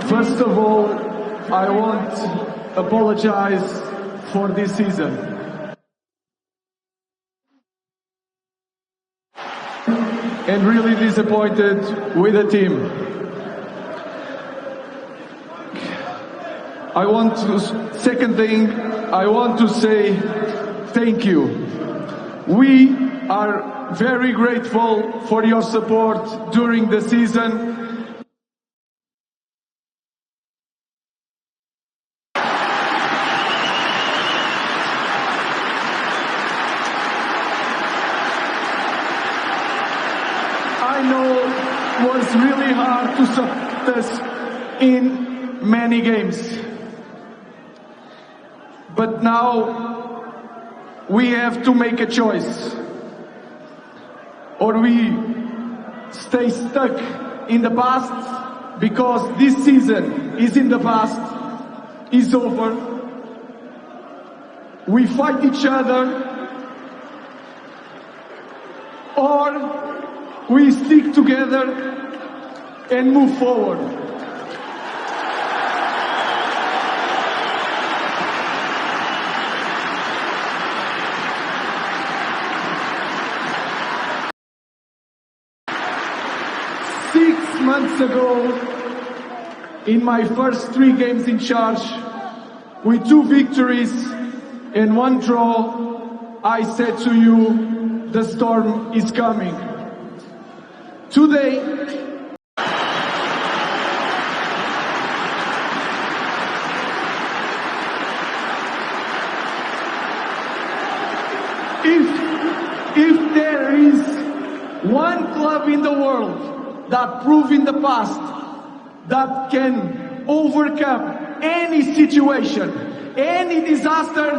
First of all, I want to apologize for this season. And really disappointed with the team. Second thing, I want to say thank you. We are very grateful for your support during the season. I know it was really hard to support us in many games. But now we have to make a choice. Or we stay stuck in the past because this season is in the past, is over. We fight each other, or we stick together and move forward. Months ago, in my first 3 games in charge, with 2 victories and 1 draw, I said to you, the storm is coming. Today, if there is one club in the world that proved in the past that can overcome any situation, any disaster,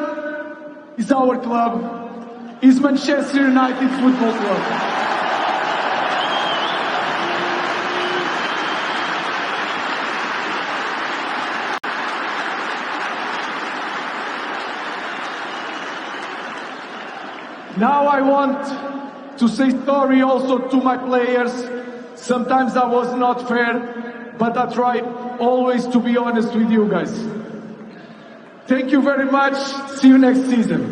is our club, is Manchester United Football Club. Now I want to say sorry also to my players. Sometimes I was not fair, but I tried always to be honest with you guys. Thank you very much. See you next season.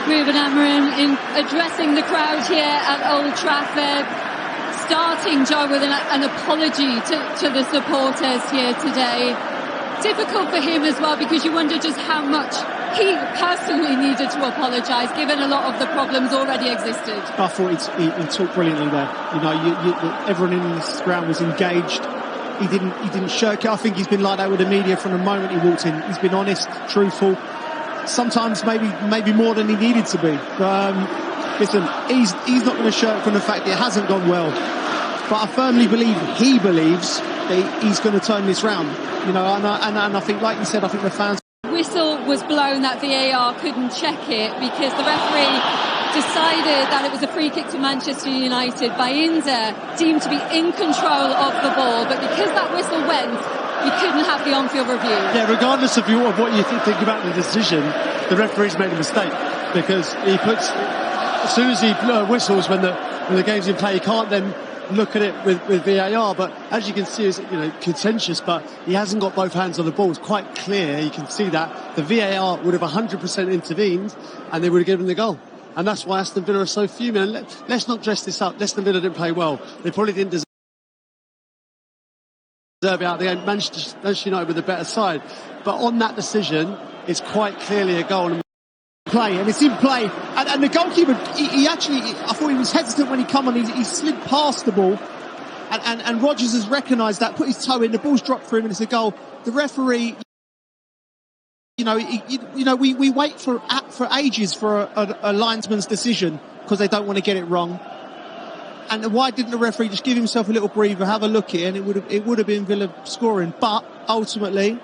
Ruben Amorim in addressing the crowd here at Old Trafford, starting, Joe, with an apology to the supporters here today. Difficult for him as well, because you wonder just how much he personally needed to apologise, given a lot of the problems already existed. I thought he talked brilliantly there. You know, everyone in this ground was engaged. He didn't shirk it. I think he's been like that with the media from the moment he walked in. He's been honest, truthful. Sometimes maybe more than he needed to be. But listen, he's not going to shirk from the fact that it hasn't gone well. But I firmly believe he believes that he's going to turn this round. You know, and I think, like you said, I think the fans. Whistle was blown that VAR couldn't check it because the referee decided that it was a free kick to Manchester United by Inter, deemed to be in control of the ball, but because that whistle went, you couldn't have the on-field review. Yeah, regardless of what you think about the decision, the referee's made a mistake, because he puts, as soon as he whistles when the game's in play, he can't then look at it with VAR. But as you can see, it's contentious, but he hasn't got both hands on the ball. It's quite clear, you can see that the VAR would have 100% intervened and they would have given the goal. And that's why Aston Villa are so fuming. Let's not dress this up. Aston Villa didn't play well. They probably didn't deserve it out the end. Manchester United with a better side. But on that decision, it's quite clearly a goal. Play, and it's in play, and the goalkeeper, he actually, I thought he was hesitant when he come on. He slid past the ball, and Rodgers has recognised that, put his toe in, the ball's dropped for him, and it's a goal. The referee, we wait for ages for a linesman's decision because they don't want to get it wrong. And why didn't the referee just give himself a little breather, have a look at it, and it would have been Villa scoring. But ultimately,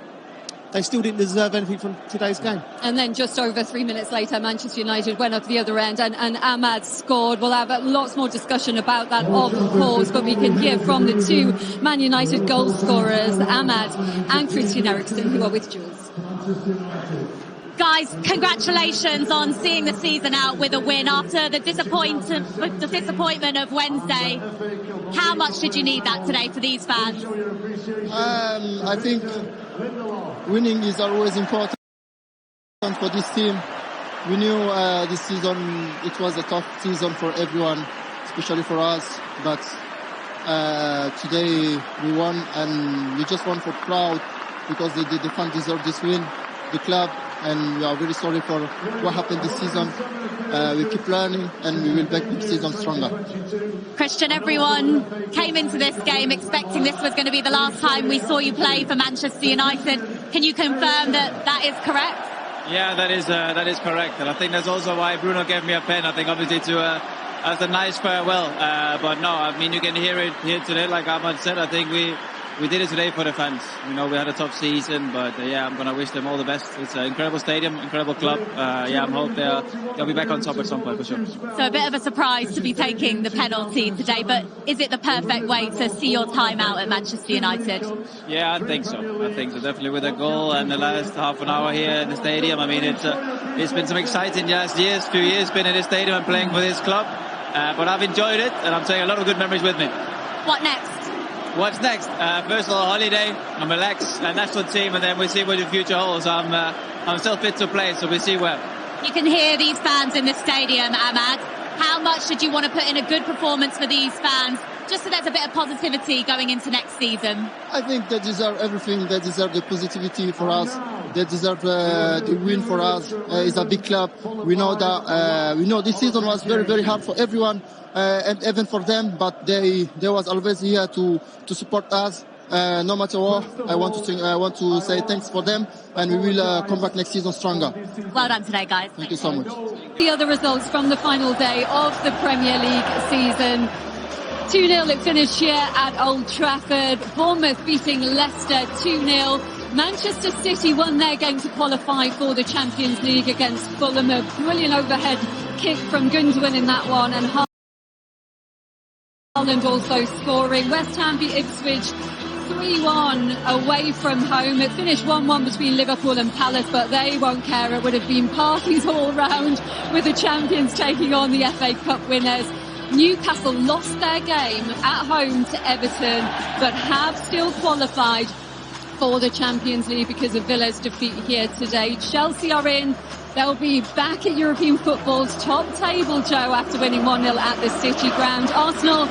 they still didn't deserve anything from today's game. And then just over 3 minutes later, Manchester United went up the other end and Ahmad scored. We'll have lots more discussion about that, of course, but we can hear from the 2 Man United goal scorers, Ahmad and Christian Eriksen, who are with Jules. Guys, congratulations on seeing the season out with a win after the disappointment of Wednesday. How much did you need that today for these fans? I think winning is always important for this team. We knew this season it was a tough season for everyone, especially for us, but today we won, and we just won for proud because the fans deserve this win, the club, and we are very sorry for what happened this season. We keep learning, and we will back this season stronger. Christian, everyone came into this game expecting this was going to be the last time we saw you play for Manchester United. Can you confirm that that is correct? Yeah, that is correct, and I think that's also why Bruno gave me a pen. I think obviously as a nice farewell, but no, I mean you can hear it here today. Like Ahmad said, I think we did it today for the fans. You know, we had a tough season, but yeah, I'm gonna wish them all the best. It's an incredible stadium, incredible club. Yeah, I hope they'll be back on top at some point for sure. So a bit of a surprise to be taking the penalty today, but is it the perfect way to see your time out at Manchester United? Yeah, I think so. Definitely with a goal and the last half an hour here in the stadium. I mean, it's been some exciting few years been in this stadium and playing for this club. But I've enjoyed it, and I'm taking a lot of good memories with me. What next? What's next? First of all, holiday and relax, and national team, and then we'll see what the future holds. I'm still fit to play, so we'll see where. You can hear these fans in the stadium, Ahmad. How much did you want to put in a good performance for these fans, just so there's a bit of positivity going into next season? I think they deserve everything. They deserve the positivity for us. They deserve the win for us. It's a big club. We know that. We know this season was very, very hard for everyone, and even for them. But they was always here to support us. No matter what, I want to say thanks for them, and we will come back next season stronger. Well done today, guys. Thank you so much. The other results from the final day of the Premier League season. 2-0 it finished here at Old Trafford. Bournemouth beating Leicester 2-0. Manchester City won their game to qualify for the Champions League against Fulham. A brilliant overhead kick from Gundogan in that one, and Haaland also scoring. West Ham beat Ipswich 3-1 away from home. It finished 1-1 between Liverpool and Palace, but they won't care. It would have been parties all round with the champions taking on the FA Cup winners. Newcastle lost their game at home to Everton, but have still qualified for the Champions League because of Villa's defeat here today. Chelsea are in. They'll be back at European football's top table, Joe, after winning 1-0 at the City Ground. Arsenal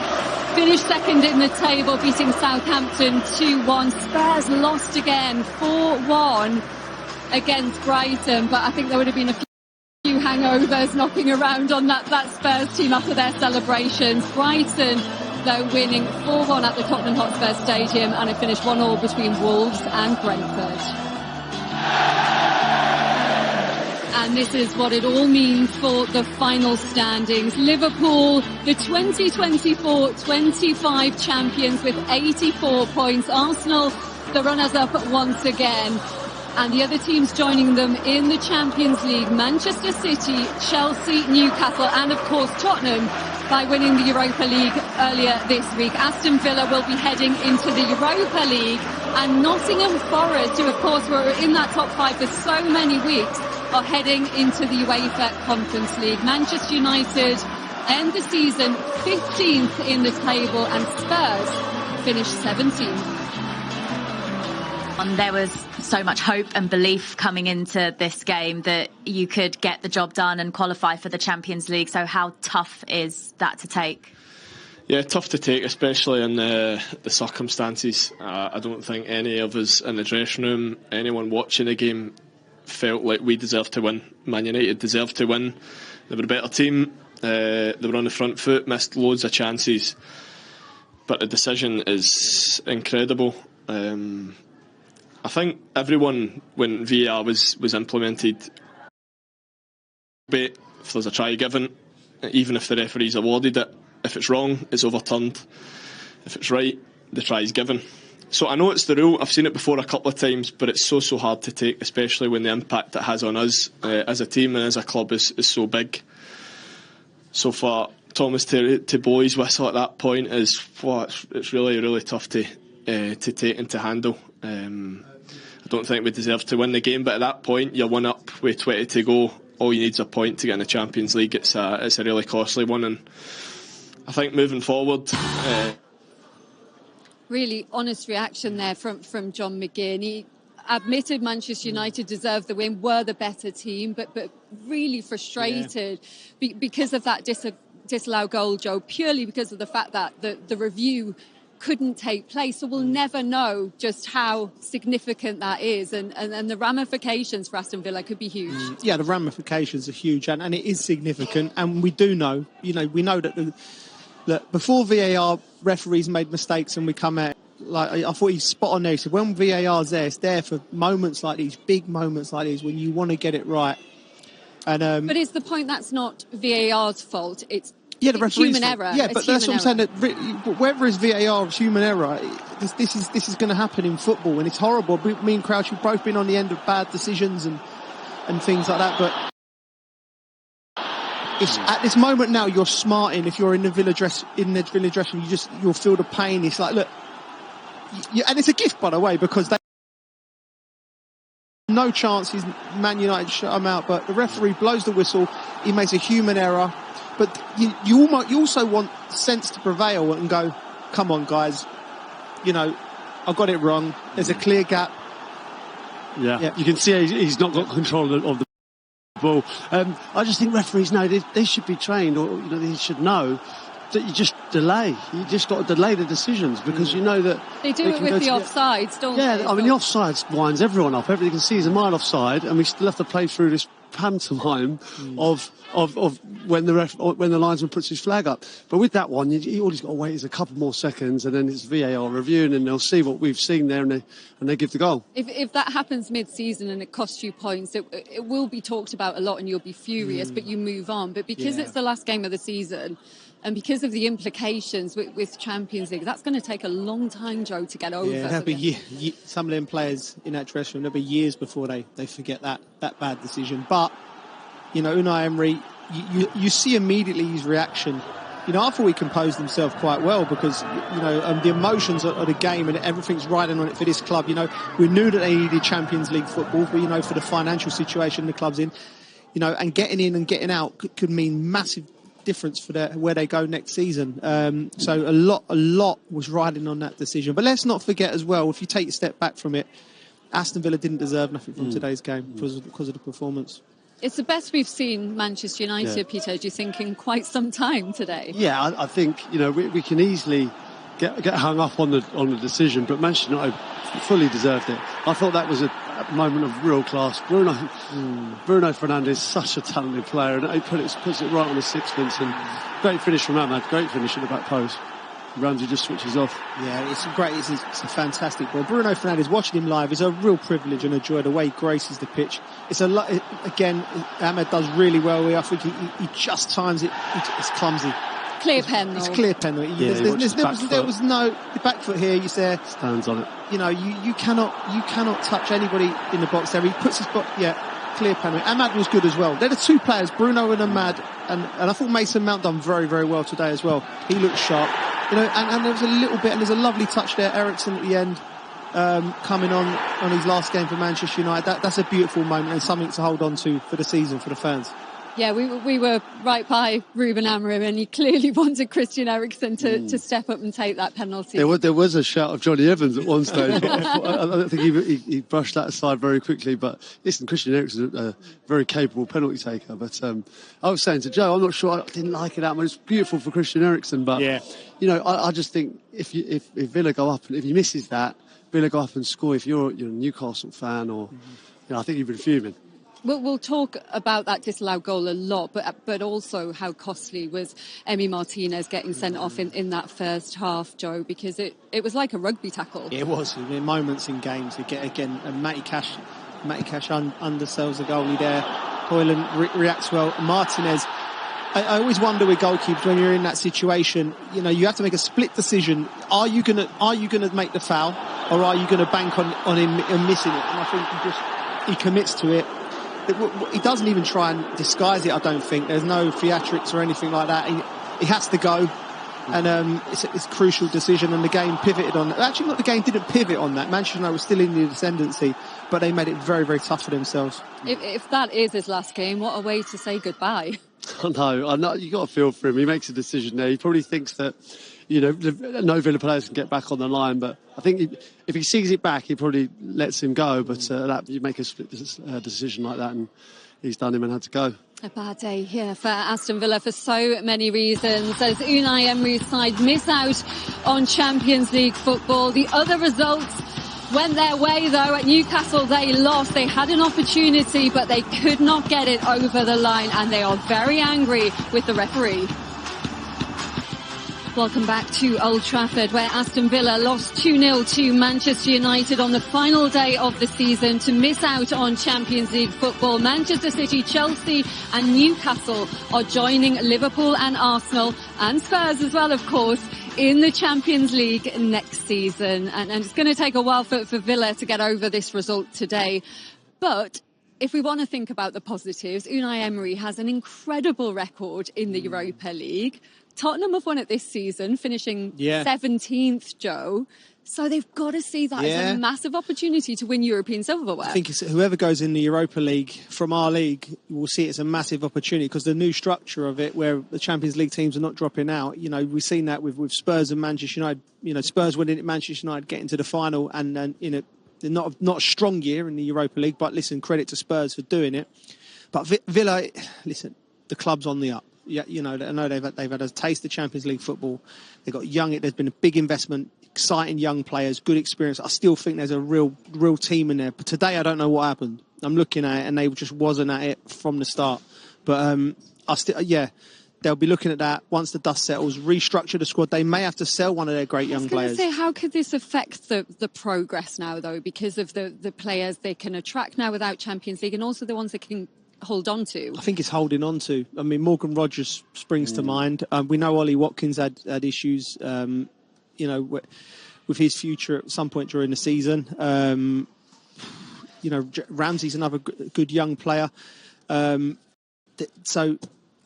finished second in the table, beating Southampton 2-1. Spurs lost again 4-1 against Brighton, but I think there would have been a few hangovers knocking around on that Spurs team after their celebrations. Brighton, though, winning 4-1 at the Tottenham Hotspur Stadium, and it finished 1-1 between Wolves and Brentford. And this is what it all means for the final standings. Liverpool, the 2024-25 champions with 84 points. Arsenal, the runners-up once again. And the other teams joining them in the Champions League, Manchester City, Chelsea, Newcastle, and of course Tottenham by winning the Europa League earlier this week. Aston Villa will be heading into the Europa League, and Nottingham Forest, who of course were in that top five for so many weeks, are heading into the UEFA Conference League. Manchester United end the season 15th in the table, and Spurs finish 17th. There was so much hope and belief coming into this game that you could get the job done and qualify for the Champions League. So how tough is that to take? Yeah, tough to take, especially in the circumstances. I don't think any of us in the dressing room, anyone watching the game, felt like we deserved to win. Man United deserved to win. They were a better team. They were on the front foot, missed loads of chances. But the decision is incredible. I think everyone, when VAR was implemented, if there's a try given, even if the referee's awarded it, if it's wrong, it's overturned. If it's right, the try's given. So I know it's the rule. I've seen it before a couple of times, but it's so hard to take, especially when the impact it has on us as a team and as a club is so big. So for Thomas to blow his whistle at that point it's really, really tough to take and to handle. I don't think we deserve to win the game. But at that point, you're 1 up with 20 to go. All you need is a point to get in the Champions League. It's a really costly one, and I think moving forward. Really honest reaction there from John McGinn. He admitted Manchester United deserved the win, were the better team, but really frustrated because of that disallowed goal, Joe, purely because of the fact that the review couldn't take place. So we'll never know just how significant that is, and the ramifications for Aston Villa could be huge. Yeah, the ramifications are huge, and it is significant. And we do know, we know that before VAR, referees made mistakes, and we come out. Like, I thought he's spot on there. He said when VAR's there, it's there for moments like these, big moments like these, when you want to get it right. And but is the point that's not VAR's fault? It's the referee's human fault. error. Yeah, but that's what I'm saying. That whether it's VAR or human error, this is going to happen in football, and it's horrible. Me and Crouch have both been on the end of bad decisions and things like that. But it's, at this moment now, you're smarting. If you're in the Villa dressing room, you'll feel the pain. It's like, look, and it's a gift, by the way, because they no chances. Man United shut them out, but the referee blows the whistle. He makes a human error. But you also want sense to prevail and go, come on, guys, I got it wrong. There's a clear gap. Yeah. You can see he's not got control of the ball. I just think referees know they should be trained, or they should know that you just delay. You just got to delay the decisions, because you know that they do it with the offsides, don't they? Yeah, I mean the offsides winds everyone up. Everybody can see he's a mile offside, and we still have to play through this pantomime of when the linesman puts his flag up. But with that one, all he's got to wait is a couple more seconds, and then it's VAR review, and then they'll see what we've seen there, and they give the goal. If that happens mid-season and it costs you points, it will be talked about a lot, and you'll be furious, but you move on. But because it's the last game of the season, and because of the implications with Champions League, that's going to take a long time, Joe, to get over. Yeah, there'll be some of them players in that dressing room, there'll be years before they forget that bad decision. But, Unai Emery, you see immediately his reaction. I thought he composed himself quite well, because, the emotions of the game and everything's riding on it for this club. We knew that they needed Champions League football, but, for the financial situation the club's in, and getting in and getting out could mean massive difference for where they go next season. So a lot was riding on that decision. But let's not forget as well, if you take a step back from it, Aston Villa didn't deserve nothing from today's game because of the performance. It's the best we've seen Manchester United, Peter, do you think, in quite some time today? Yeah, I think we can easily get hung up on the decision, but Manchester United fully deserved it. I thought that was a moment of real class. Bruno Fernandes is such a talented player, and he puts it right on the sixpence, and great finish from Ahmad, great finish at the back post. Ramsey just switches off. Yeah, it's great. It's a fantastic ball. Bruno Fernandes, watching him live is a real privilege and a joy, the way he graces the pitch. It's again, Ahmad does really well here. I think he just times it. It's clumsy. Clear pen, though. It's clear pen. There was no back foot here. You say stands on it. You cannot touch anybody in the box there. He puts his box. Yeah, clear pen. Ahmad was good as well. They're the two players, Bruno and Ahmad, and I thought Mason Mount done very, very well today as well. He looked sharp. And there was a little bit, and there's a lovely touch there. Ericsson at the end, coming on his last game for Manchester United. That's a beautiful moment and something to hold on to for the season, for the fans. Yeah, we were right by Ruben Amorim, and he clearly wanted Christian Eriksen to step up and take that penalty. There was a shout of Johnny Evans at one stage, but I don't think he brushed that aside very quickly. But listen, Christian Eriksen is a very capable penalty taker. But I was saying to Joe, I'm not sure I didn't like it that much. It's beautiful for Christian Eriksen, but I just think if Villa go up, and if he misses that, Villa go up and score. If you're a Newcastle fan, or I think you've been fuming. We'll talk about that disallowed goal a lot, but also how costly was Emi Martinez getting sent off in that first half, Joe, because it was like a rugby tackle. It was. In moments in games, and Matty Cash undersells the goalie there. Hoyland reacts well. Martinez, I always wonder with goalkeepers when you're in that situation, you have to make a split decision. Are you gonna make the foul, or are you gonna bank on him and missing it? And I think he commits to it. He doesn't even try and disguise it, I don't think. There's no theatrics or anything like that. He has to go. And it's a crucial decision, and the game pivoted on that. Actually, not the game didn't pivot on that. Manchester United was still in the ascendancy, but they made it very, very tough for themselves. If that is his last game, what a way to say goodbye. I know. You got to feel for him. He makes a decision there. He probably thinks that, no Villa players can get back on the line. But I think if he sees it back, he probably lets him go. But you make a split decision like that, and he's done him and had to go. A bad day here for Aston Villa for so many reasons. As Unai Emery's side miss out on Champions League football. The other results went their way, though. At Newcastle, they lost. They had an opportunity, but they could not get it over the line, and they are very angry with the referee. Welcome back to Old Trafford, where Aston Villa lost 2-0 to Manchester United on the final day of the season to miss out on Champions League football. Manchester City, Chelsea and Newcastle are joining Liverpool and Arsenal, and Spurs as well, of course, in the Champions League next season. And it's going to take a while for Villa to get over this result today. But if we want to think about the positives, Unai Emery has an incredible record in the Europa League. Tottenham have won it this season, finishing 17th, Joe. So they've got to see that as a massive opportunity to win European silverware. I think whoever goes in the Europa League from our league will see it as a massive opportunity, because the new structure of it, where the Champions League teams are not dropping out. We've seen that with Spurs and Manchester United. Spurs winning at Manchester United, getting to the final, and they're not a strong year in the Europa League. But listen, credit to Spurs for doing it. But Villa, listen, the club's on the up. Yeah, I know they've had a taste of Champions League football. They've got there's been a big investment, exciting young players, good experience. I still think there's a real team in there. But today, I don't know what happened. I'm looking at it, and they just wasn't at it from the start. But they'll be looking at that once the dust settles, restructure the squad. They may have to sell one of their great young players. I was going to say, how could this affect the progress now, though, because of the players they can attract now without Champions League, and also the ones they can hold on to? I think it's holding on to. I mean, Morgan Rogers springs to mind. We know Ollie Watkins had issues, with his future at some point during the season. Ramsey's another good young player. So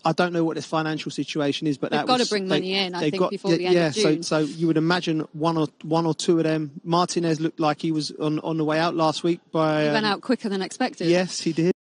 I don't know what his financial situation is, but they've got to bring money in, I think, before the end of June. So you would imagine one or two of them. Martinez looked like he was on the way out last week. He went out quicker than expected. Yes, he did.